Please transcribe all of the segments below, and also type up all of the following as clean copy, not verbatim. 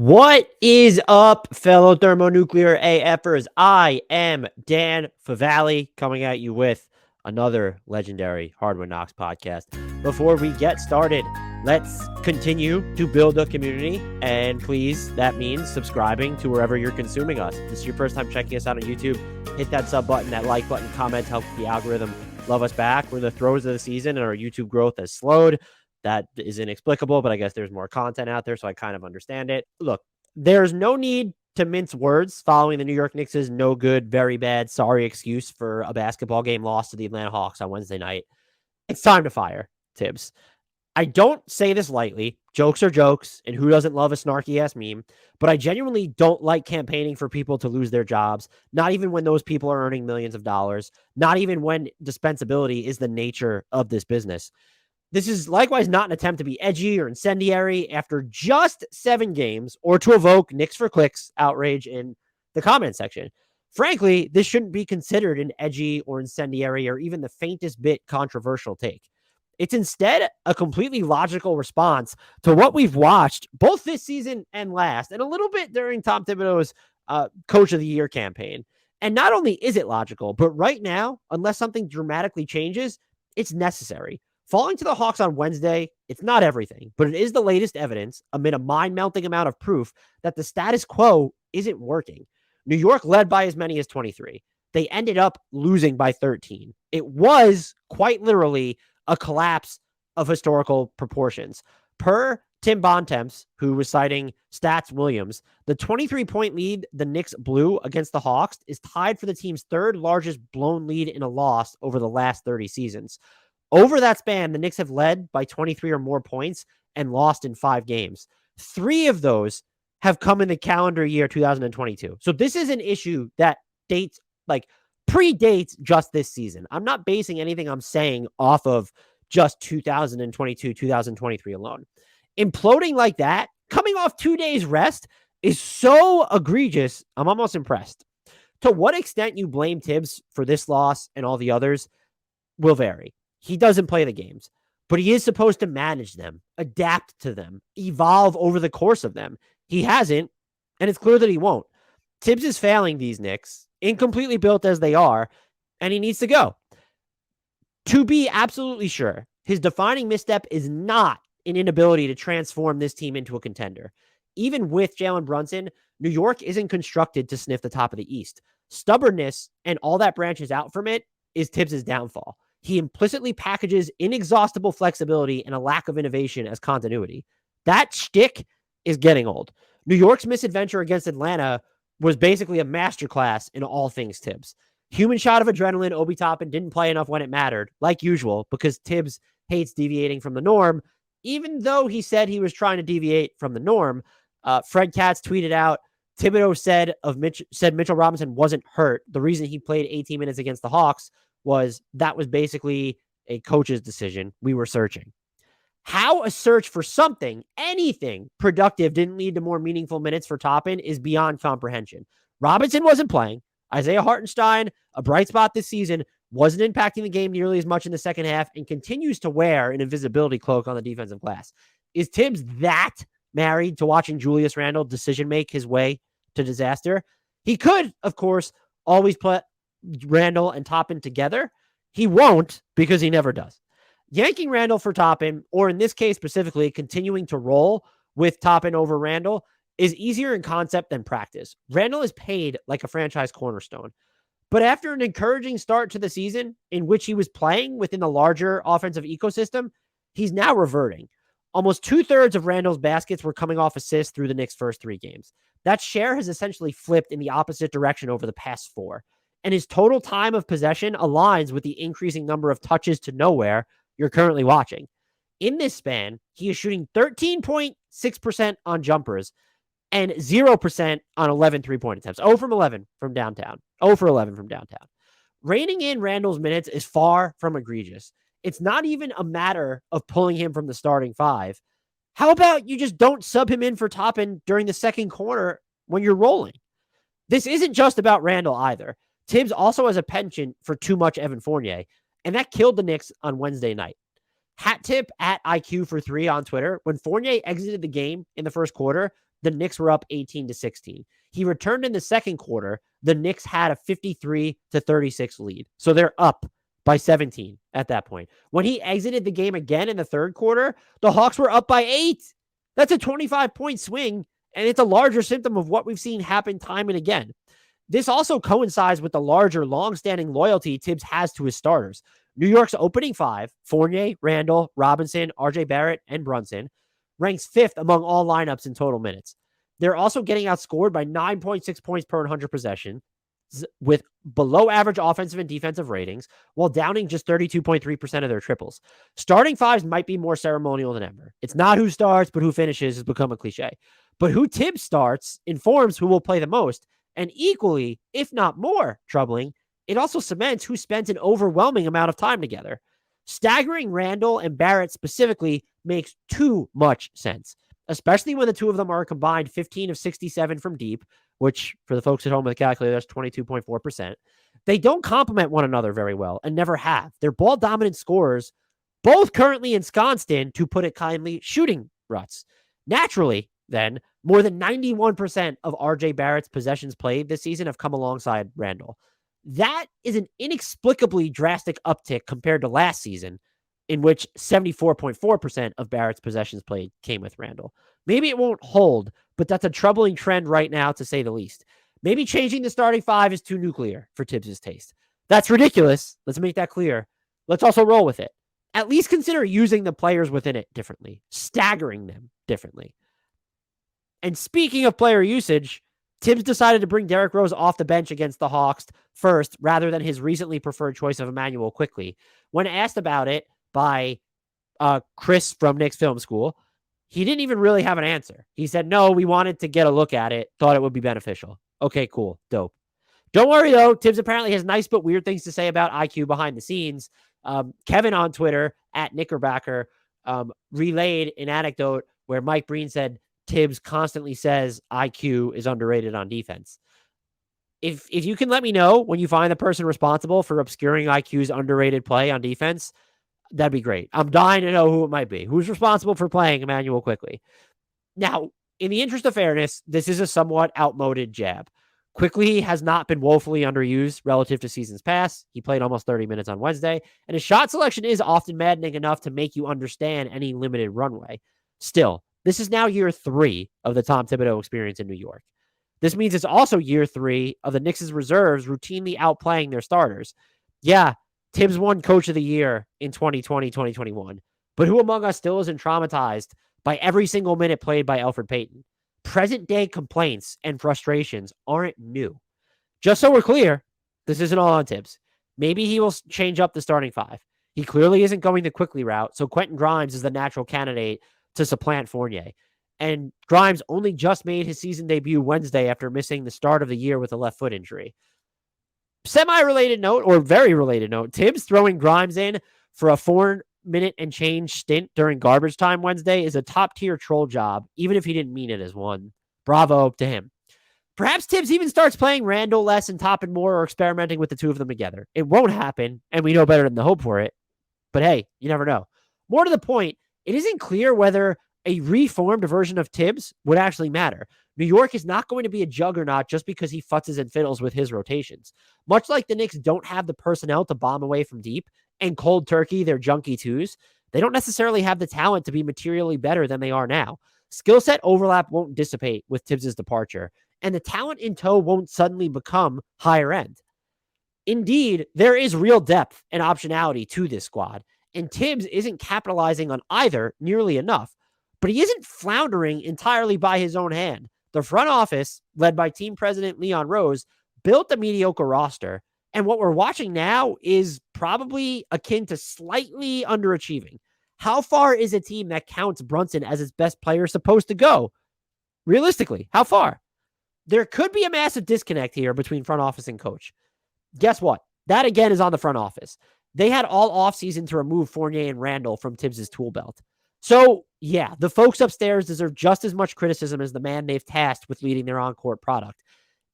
What is up, fellow thermonuclear AFers? I am Dan Favale coming at you with another legendary Hardwood Knocks podcast. Before we get started, let's continue to build a community. And please, that means subscribing to wherever you're consuming us. If this is your first time checking us out on YouTube, hit that sub button, that like button, comment, help the algorithm love us back. We're in the throes of the season and our YouTube growth has slowed. That is inexplicable, but I guess there's more content out there, so I kind of understand it. Look, there's no need to mince words following the New York Knicks' no good, very bad, sorry excuse for a basketball game lost to the Atlanta Hawks on Wednesday night. It's time to fire Tibbs. I don't say this lightly. Jokes are jokes, and who doesn't love a snarky-ass meme? But I genuinely don't like campaigning for people to lose their jobs, not even when those people are earning millions of dollars, not even when dispensability is the nature of this business. This is likewise not an attempt to be edgy or incendiary after just 7 games or to evoke Knicks for clicks outrage in the comment section. Frankly, this shouldn't be considered an edgy or incendiary or even the faintest bit controversial take. It's instead a completely logical response to what we've watched both this season and last, and a little bit during Tom Thibodeau's Coach of the Year campaign. And not only is it logical, but right now, unless something dramatically changes, it's necessary. Falling to the Hawks on Wednesday, it's not everything, but it is the latest evidence amid a mind-melting amount of proof that the status quo isn't working. New York led by as many as 23. They ended up losing by 13. It was quite literally a collapse of historical proportions. Per Tim Bontemps, who was citing Stats Williams, the 23-point lead the Knicks blew against the Hawks is tied for the team's third largest blown lead in a loss over the last 30 seasons. Over that span, the Knicks have led by 23 or more points and lost in 5 games. 3 of those have come in the calendar year 2022. So this is an issue that predates just this season. I'm not basing anything I'm saying off of just 2022, 2023 alone. Imploding like that, coming off 2 days rest, is so egregious. I'm almost impressed. To what extent you blame Tibbs for this loss and all the others will vary. He doesn't play the games, but he is supposed to manage them, adapt to them, evolve over the course of them. He hasn't, and it's clear that he won't. Tibbs is failing these Knicks, incompletely built as they are, and he needs to go. To be absolutely sure, his defining misstep is not an inability to transform this team into a contender. Even with Jalen Brunson, New York isn't constructed to sniff the top of the East. Stubbornness and all that branches out from it is Tibbs' downfall. He implicitly packages inexhaustible flexibility and a lack of innovation as continuity. That shtick is getting old. New York's misadventure against Atlanta was basically a masterclass in all things Tibbs. Human shot of adrenaline, Obi Toppin didn't play enough when it mattered, like usual, because Tibbs hates deviating from the norm, even though he said he was trying to deviate from the norm. Fred Katz tweeted out, Thibodeau said Mitchell Robinson wasn't hurt. The reason he played 18 minutes against the Hawks was basically a coach's decision. We were searching. How a search for something, anything productive didn't lead to more meaningful minutes for Toppin is beyond comprehension. Robinson wasn't playing. Isaiah Hartenstein, a bright spot this season, wasn't impacting the game nearly as much in the second half and continues to wear an invisibility cloak on the defensive glass. Is Tibbs that married to watching Julius Randle decision make his way to disaster? He could, of course, always put Randle and Toppin together. He won't because he never does. Yanking Randle for Toppin, or in this case specifically, continuing to roll with Toppin over Randle, is easier in concept than practice. Randle is paid like a franchise cornerstone. But after an encouraging start to the season in which he was playing within the larger offensive ecosystem, he's now reverting. Almost 2/3 of Randle's baskets were coming off assists through the Knicks' first 3 games. That share has essentially flipped in the opposite direction over the past 4. And his total time of possession aligns with the increasing number of touches to nowhere you're currently watching. In this span, he is shooting 13.6% on jumpers and 0% on 11 three-point attempts. 0 from 11 from downtown. 0 for 11 from downtown. Reining in Randle's minutes is far from egregious. It's not even a matter of pulling him from the starting 5. How about you just don't sub him in for Toppin during the second quarter when you're rolling? This isn't just about Randle either. Tibbs also has a penchant for too much Evan Fournier, and that killed the Knicks on Wednesday night. Hat tip at IQ for 3 on Twitter. When Fournier exited the game in the first quarter, the Knicks were up 18-16. He returned in the second quarter. The Knicks had a 53-36 lead. So they're up by 17 at that point. When he exited the game again in the third quarter, the Hawks were up by 8. That's a 25-point swing, and it's a larger symptom of what we've seen happen time and again. This also coincides with the larger, long-standing loyalty Tibbs has to his starters. New York's opening five, Fournier, Randall, Robinson, RJ Barrett, and Brunson, ranks 5th among all lineups in total minutes. They're also getting outscored by 9.6 points per 100 possession, with below average offensive and defensive ratings, while downing just 32.3% of their triples. Starting fives might be more ceremonial than ever. It's not who starts, but who finishes has become a cliche. But who Tibbs starts informs who will play the most, and equally, if not more troubling, it also cements who spent an overwhelming amount of time together. Staggering Randall and Barrett specifically makes too much sense, especially when the two of them are combined 15 of 67 from deep, which for the folks at home with a calculator, that's 22.4%. They don't complement one another very well and never have. They're ball dominant scorers, both currently ensconced in, to put it kindly, shooting ruts. Naturally, then, more than 91% of RJ Barrett's possessions played this season have come alongside Randall. That is an inexplicably drastic uptick compared to last season, in which 74.4% of Barrett's possessions played came with Randall. Maybe it won't hold, but that's a troubling trend right now, to say the least. Maybe changing the starting five is too nuclear for Tibbs' taste. That's ridiculous. Let's make that clear. Let's also roll with it. At least consider using the players within it differently, staggering them differently. And speaking of player usage, Tibbs decided to bring Derrick Rose off the bench against the Hawks first, rather than his recently preferred choice of Emmanuel Quickley. When asked about it by Chris from Knicks Film School, he didn't even really have an answer. He said, no, we wanted to get a look at it, thought it would be beneficial. Okay, cool, dope. Don't worry, though. Tibbs apparently has nice but weird things to say about IQ behind the scenes. Kevin on Twitter, at Knickerbacker, relayed an anecdote where Mike Breen said Tibbs constantly says IQ is underrated on defense. If you can let me know when you find the person responsible for obscuring IQ's underrated play on defense, that'd be great. I'm dying to know who it might be. Who's responsible for playing Emmanuel Quickley? Now, in the interest of fairness, this is a somewhat outmoded jab. Quickley has not been woefully underused relative to seasons past. He played almost 30 minutes on Wednesday, and his shot selection is often maddening enough to make you understand any limited runway. Still, this is now year 3 of the Tom Thibodeau experience in New York. This means it's also year 3 of the Knicks' reserves routinely outplaying their starters. Yeah, Tibbs won Coach of the Year in 2020-2021, but who among us still isn't traumatized by every single minute played by Elfrid Payton? Present-day complaints and frustrations aren't new. Just so we're clear, this isn't all on Tibbs. Maybe he will change up the starting five. He clearly isn't going the Quickley route, so Quentin Grimes is the natural candidate to supplant Fournier. And Grimes only just made his season debut Wednesday after missing the start of the year with a left foot injury. Semi-related note, or very related note, Tibbs throwing Grimes in for a 4-minute and change stint during garbage time Wednesday is a top-tier troll job, even if he didn't mean it as one. Bravo to him. Perhaps Tibbs even starts playing Randall less and Toppin more, or experimenting with the two of them together. It won't happen, and we know better than to hope for it. But hey, you never know. More to the point, it isn't clear whether a reformed version of Tibbs would actually matter. New York is not going to be a juggernaut just because he futzes and fiddles with his rotations. Much like the Knicks don't have the personnel to bomb away from deep and cold turkey their junky twos, they don't necessarily have the talent to be materially better than they are now. Skill set overlap won't dissipate with Tibbs' departure, and the talent in tow won't suddenly become higher end. Indeed, there is real depth and optionality to this squad, and Tibbs isn't capitalizing on either nearly enough, but he isn't floundering entirely by his own hand. The front office, led by team president Leon Rose, built a mediocre roster, and what we're watching now is probably akin to slightly underachieving. How far is a team that counts Brunson as its best player supposed to go? Realistically, how far? There could be a massive disconnect here between front office and coach. Guess what? That again is on the front office. They had all offseason to remove Fournier and Randall from Tibbs' tool belt. So, yeah, the folks upstairs deserve just as much criticism as the man they've tasked with leading their on-court product.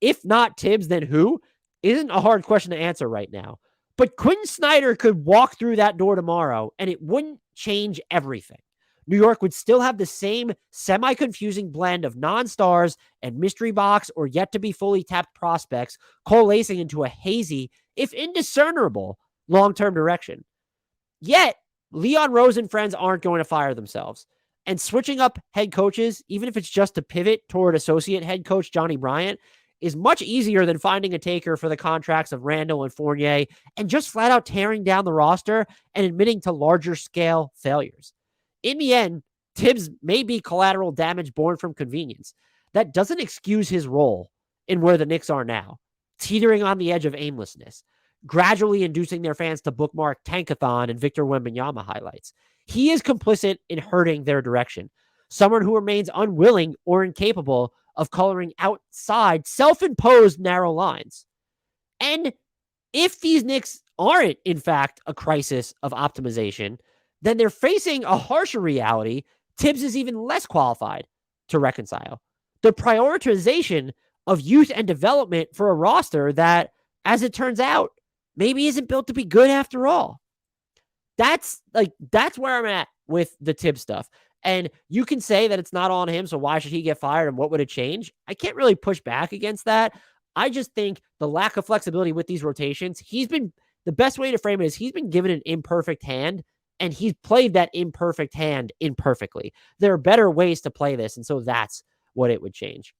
If not Tibbs, then who? Isn't a hard question to answer right now. But Quinn Snyder could walk through that door tomorrow, and it wouldn't change everything. New York would still have the same semi-confusing blend of non-stars and mystery box or yet to be fully tapped prospects coalescing into a hazy, if indiscernible, long-term direction. Yet, Leon Rose and friends aren't going to fire themselves. And switching up head coaches, even if it's just to pivot toward associate head coach Johnny Bryant, is much easier than finding a taker for the contracts of Randall and Fournier and just flat out tearing down the roster and admitting to larger scale failures. In the end, Tibbs may be collateral damage born from convenience. That doesn't excuse his role in where the Knicks are now, teetering on the edge of aimlessness, gradually inducing their fans to bookmark Tankathon and Victor Wembanyama highlights. He is complicit in hurting their direction. Someone who remains unwilling or incapable of coloring outside self-imposed narrow lines. And if these Knicks aren't, in fact, a crisis of optimization, then they're facing a harsher reality Tibbs is even less qualified to reconcile. The prioritization of youth and development for a roster that, as it turns out, maybe isn't built to be good after all. That's where I'm at with the Tibbs stuff. And you can say that it's not on him, so why should he get fired and what would it change? I can't really push back against that. I just think the lack of flexibility with these rotations, the best way to frame it is he's been given an imperfect hand and he's played that imperfect hand imperfectly. There are better ways to play this, and so that's what it would change.